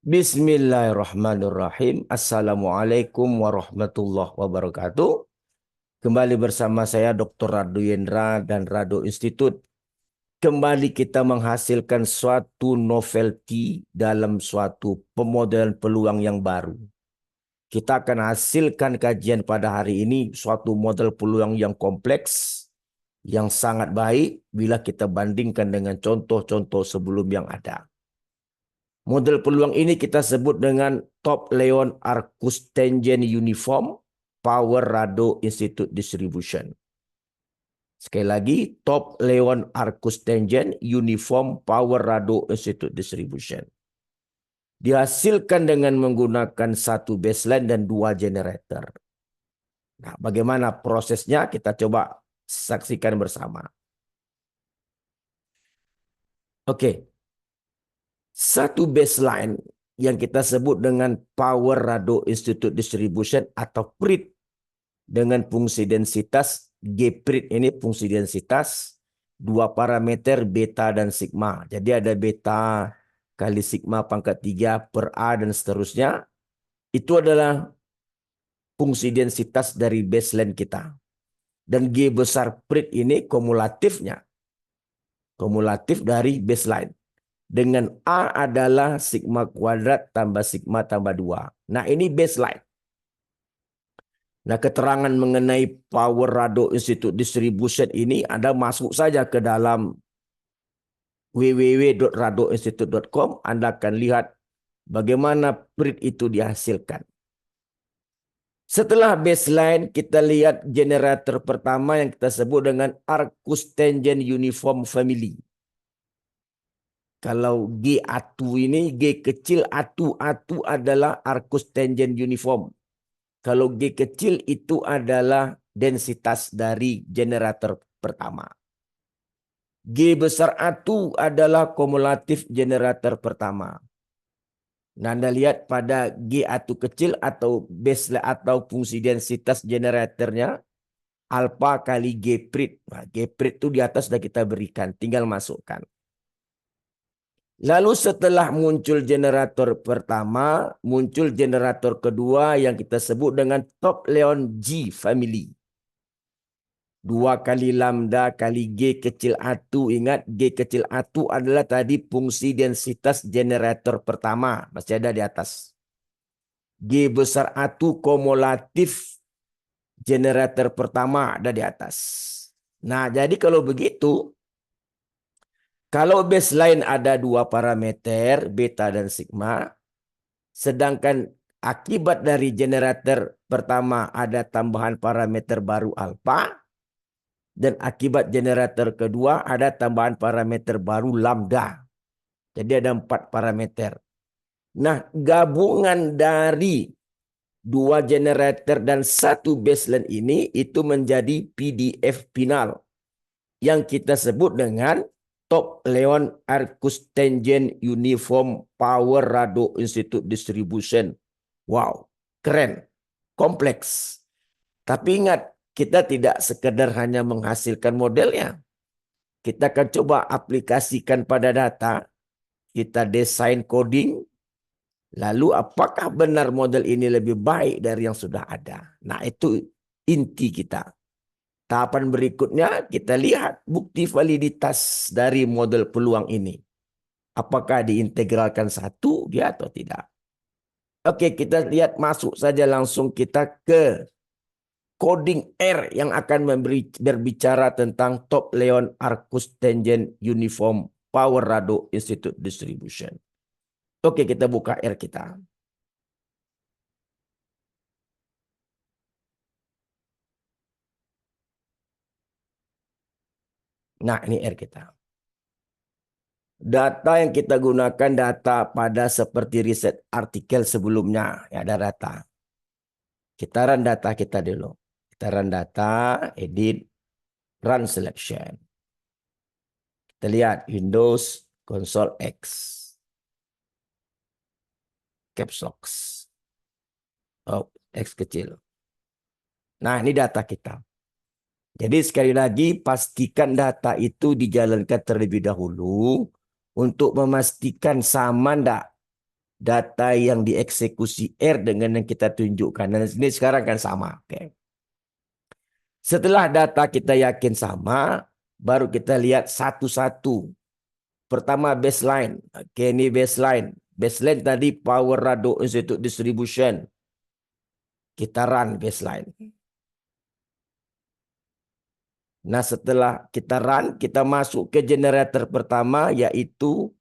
Bismillahirrahmanirrahim. Assalamualaikum warahmatullahi wabarakatuh. Kembali bersama saya Dr. Radu Yendra dan Radu Institute. Kembali kita menghasilkan suatu novelty dalam suatu pemodelan peluang yang baru. Kita akan hasilkan kajian pada hari ini suatu model peluang yang kompleks, yang sangat baik bila kita bandingkan dengan contoh-contoh sebelum yang ada. Model peluang ini kita sebut dengan Top Leon Arcus Tangent Uniform Power Rado Institute Distribution. Sekali lagi, Top Leon Arcus Tangent Uniform Power Rado Institute Distribution. Dihasilkan dengan menggunakan satu baseline dan dua generator. Nah, bagaimana prosesnya? Kita coba saksikan bersama. Oke. Satu baseline yang kita sebut dengan Power Rado Institute Distribution atau PRID dengan fungsi densitas G-PRID ini fungsi densitas dua parameter beta dan sigma. Jadi ada beta kali sigma pangkat 3 per A dan seterusnya. Itu adalah fungsi densitas dari baseline kita. Dan G besar PRID ini kumulatifnya. Kumulatif dari baseline. Dengan A adalah sigma kuadrat tambah sigma tambah 2. Nah, ini baseline. Nah, keterangan mengenai Power Rado Institute Distribution ini Anda masuk saja ke dalam www.radoinstitute.com. Anda akan lihat bagaimana PRID itu dihasilkan. Setelah baseline, kita lihat generator pertama yang kita sebut dengan Arcus Tangent Uniform Family. Kalau G atu ini, G kecil atu adalah Arcus Tangent Uniform. Kalau G kecil itu adalah densitas dari generator pertama. G besar atu adalah kumulatif generator pertama. Nah, Anda lihat pada G atu kecil atau baseline atau fungsi densitas generatornya alpha kali G PRID. Nah, G PRID itu di atas sudah kita berikan, tinggal masukkan. Lalu setelah muncul generator pertama, muncul generator kedua yang kita sebut dengan Top Leon G Family. 2 kali lambda kali G kecil atu. Ingat, G kecil atu adalah tadi fungsi densitas generator pertama. Masih ada di atas. G besar atu kumulatif generator pertama ada di atas. Nah, jadi kalau begitu, kalau baseline ada 2 parameter, beta dan sigma, sedangkan akibat dari generator pertama ada tambahan parameter baru alpha, dan akibat generator kedua ada tambahan parameter baru lambda. Jadi ada 4 parameter. Nah, gabungan dari 2 generator dan 1 baseline ini itu menjadi PDF final yang kita sebut dengan Top Leon Arcus Tangent Uniform Power Rado Institute Distribution. Wow, keren, kompleks. Tapi ingat, kita tidak sekedar hanya menghasilkan modelnya. Kita akan coba aplikasikan pada data, kita desain coding, lalu apakah benar model ini lebih baik dari yang sudah ada. Nah, itu inti kita. Tahapan berikutnya kita lihat bukti validitas dari model peluang ini. Apakah diintegralkan satu dia atau tidak. Oke, kita lihat masuk saja langsung kita ke coding R yang akan berbicara tentang Top Leon Arcus Tangent Uniform Power Rado Institute Distribution. Oke, kita buka R kita. Nah, ini R kita. Data yang kita gunakan data pada seperti riset artikel sebelumnya. Ya, ada data. Kita run data kita dulu. Kita run data, edit, run selection. Kita lihat Windows, Console X. Caps Lock. Oh, X kecil. Nah, ini data kita. Jadi sekali lagi pastikan data itu dijalankan terlebih dahulu untuk memastikan sama enggak data yang dieksekusi R dengan yang kita tunjukkan. Dan ini sekarang kan sama. Oke. Setelah data kita yakin sama, baru kita lihat satu-satu. Pertama baseline. Oke, ini baseline. Baseline tadi Power Radio Institute Distribution. Kita run baseline. Nah, setelah kita run, kita masuk ke generator pertama, yaitu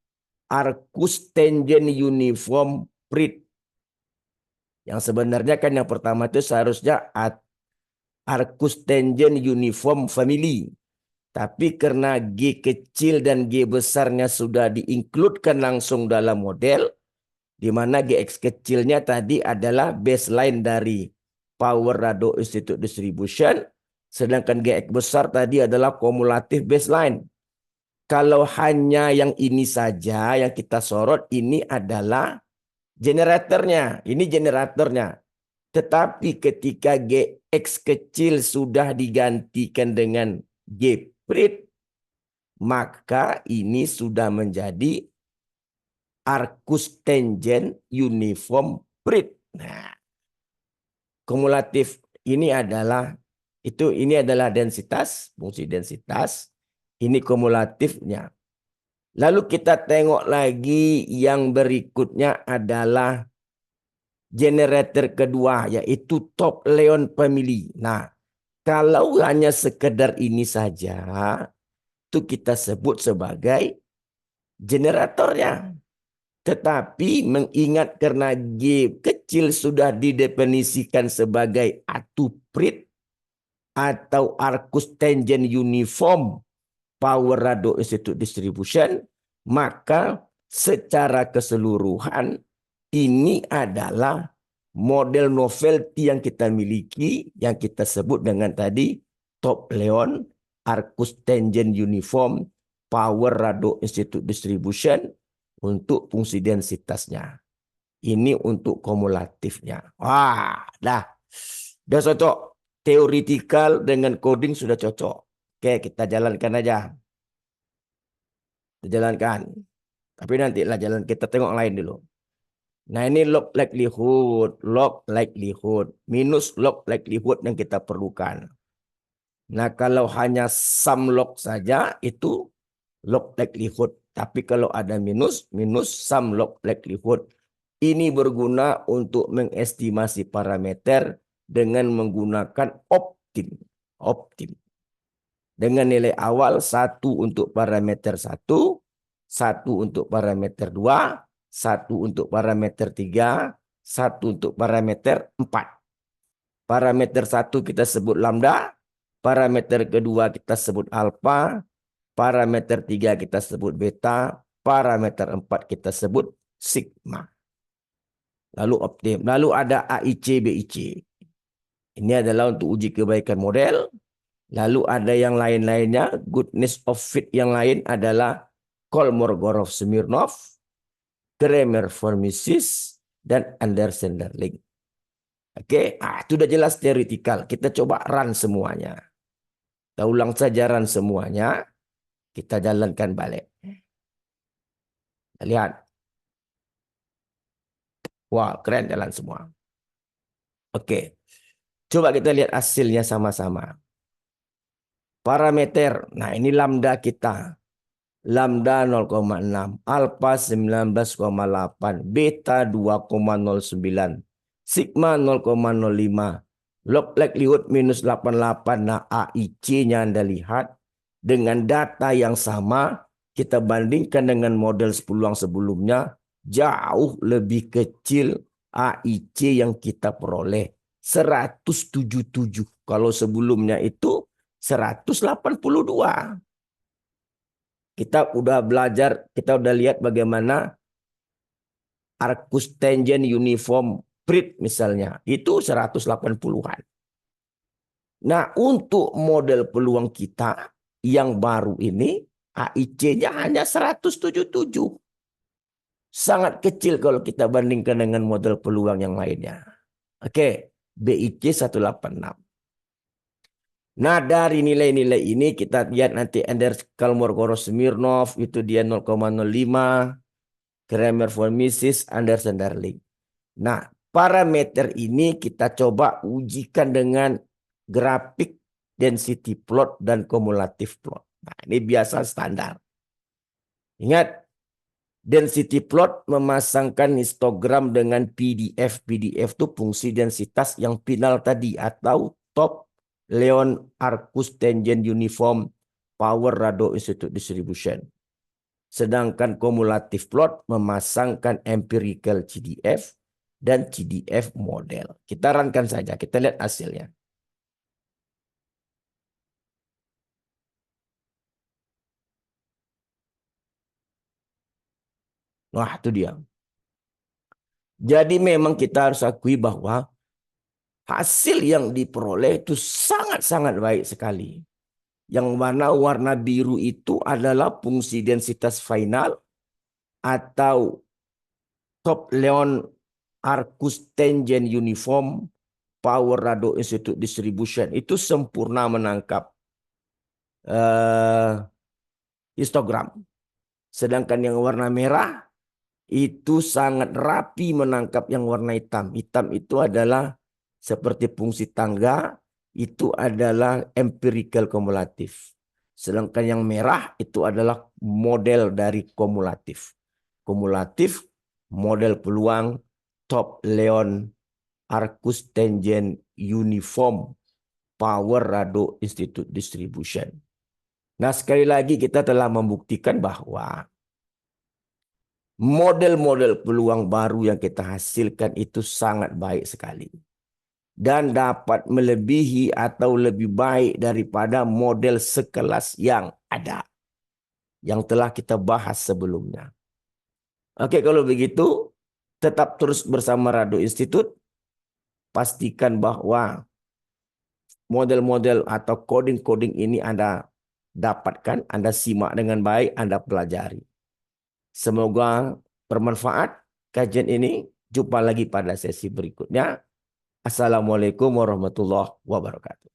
Arcus Tangent Uniform Prit. Yang sebenarnya kan yang pertama itu seharusnya Arcus Tangent Uniform Family. Tapi karena G kecil dan G besarnya sudah diinkludkan langsung dalam model, di mana GX kecilnya tadi adalah baseline dari Power Radio Institute Distribution, sedangkan GX besar tadi adalah kumulatif baseline. Kalau hanya yang ini saja yang kita sorot, ini adalah generatornya. Ini generatornya. Tetapi ketika GX kecil sudah digantikan dengan G prit, maka ini sudah menjadi Arcus Tangent Uniform Prit. Nah, kumulatif ini adalah densitas, fungsi densitas. Ini kumulatifnya. Lalu kita tengok lagi yang berikutnya adalah generator kedua, yaitu Top Leon Family. Nah, kalau hanya sekedar ini saja, itu kita sebut sebagai generatornya. Tetapi mengingat karena G kecil sudah didefinisikan sebagai atuprit atau Arcus Tangent Uniform Power Radio Institute Distribution, maka secara keseluruhan ini adalah model novelty yang kita miliki, yang kita sebut dengan tadi Top Leon Arcus Tangent Uniform Power Radio Institute Distribution untuk fungsi densitasnya. Ini untuk kumulatifnya. Wah, dah cocok. Theoretical dengan coding sudah cocok. Oke, kita jalankan aja. Kita jalankan. Tapi nanti lah jalan, kita tengok lain dulu. Nah, ini log likelihood, minus log likelihood yang kita perlukan. Nah, kalau hanya sum log saja itu log likelihood. Tapi kalau ada minus sum log likelihood. Ini berguna untuk mengestimasi parameter dengan menggunakan optim. Dengan nilai awal 1 untuk parameter 1, 1 untuk parameter 2, 1 untuk parameter 3, 1 untuk parameter 4. Parameter 1 kita sebut lambda, parameter kedua kita sebut alfa, parameter 3 kita sebut beta, parameter 4 kita sebut sigma. Lalu optim. Lalu ada AIC, BIC. Ini adalah untuk uji kebaikan model. Lalu ada yang lain-lainnya. Goodness of fit yang lain adalah Kolmogorov-Smirnov, Kramer-Hormesis, dan Anderson-Darling. Oke, itu udah jelas teoretikal. Kita coba run semuanya. Kita ulang saja run semuanya. Kita jalankan balik. Lihat. Wah, keren jalan semua. Oke. Coba kita lihat hasilnya sama-sama. Parameter. Nah, ini lambda kita. Lambda 0,6. Alfa 19,8. Beta 2,09. Sigma 0,05. Log likelihood minus 88. Nah, AIC-nya Anda lihat. Dengan data yang sama, kita bandingkan dengan model peluang sebelumnya. Jauh lebih kecil AIC yang kita peroleh. 177. Kalau sebelumnya itu 182. Kita udah belajar, kita udah lihat bagaimana Arcus Tangent Uniform Prit misalnya. Itu 180-an. Nah, untuk model peluang kita yang baru ini, AIC-nya hanya 177. Sangat kecil kalau kita bandingkan dengan model peluang yang lainnya. Oke, BIC 186. Nah, dari nilai-nilai ini kita lihat nanti Kolmogorov-Smirnov itu dia 0,05. Grammar for Mrs. Anderson Darling. Nah, parameter ini kita coba ujikan dengan grafik density plot dan cumulative plot. Nah, ini biasa standar. Ingat, density plot memasangkan histogram dengan PDF. PDF itu fungsi densitas yang final tadi atau top Leon Arcus Tangent Uniform Power Rado Institute Distribution. Sedangkan cumulative plot memasangkan empirical CDF dan CDF model. Kita runkan saja, kita lihat hasilnya. Wah, itu dia. Jadi memang kita harus akui bahwa hasil yang diperoleh itu sangat-sangat baik sekali. Yang mana warna biru itu adalah fungsi densitas final atau top Leon Arcus Tangent Uniform Power Rado Institute Distribution. Itu sempurna menangkap histogram. Sedangkan yang warna merah itu sangat rapi menangkap yang warna hitam. Hitam itu adalah seperti fungsi tangga, itu adalah empirical kumulatif. Sedangkan yang merah itu adalah model dari kumulatif. Kumulatif, model peluang, top Leon Arcus Tangent Uniform Power Rado Institute Distribution. Nah, sekali lagi kita telah membuktikan bahwa model-model peluang baru yang kita hasilkan itu sangat baik sekali. Dan dapat melebihi atau lebih baik daripada model sekelas yang ada. Yang telah kita bahas sebelumnya. Oke, kalau begitu tetap terus bersama Rado Institute. Pastikan bahwa model-model atau coding-coding ini Anda dapatkan, Anda simak dengan baik, Anda pelajari. Semoga bermanfaat kajian ini. Jumpa lagi pada sesi berikutnya. Assalamualaikum warahmatullahi wabarakatuh.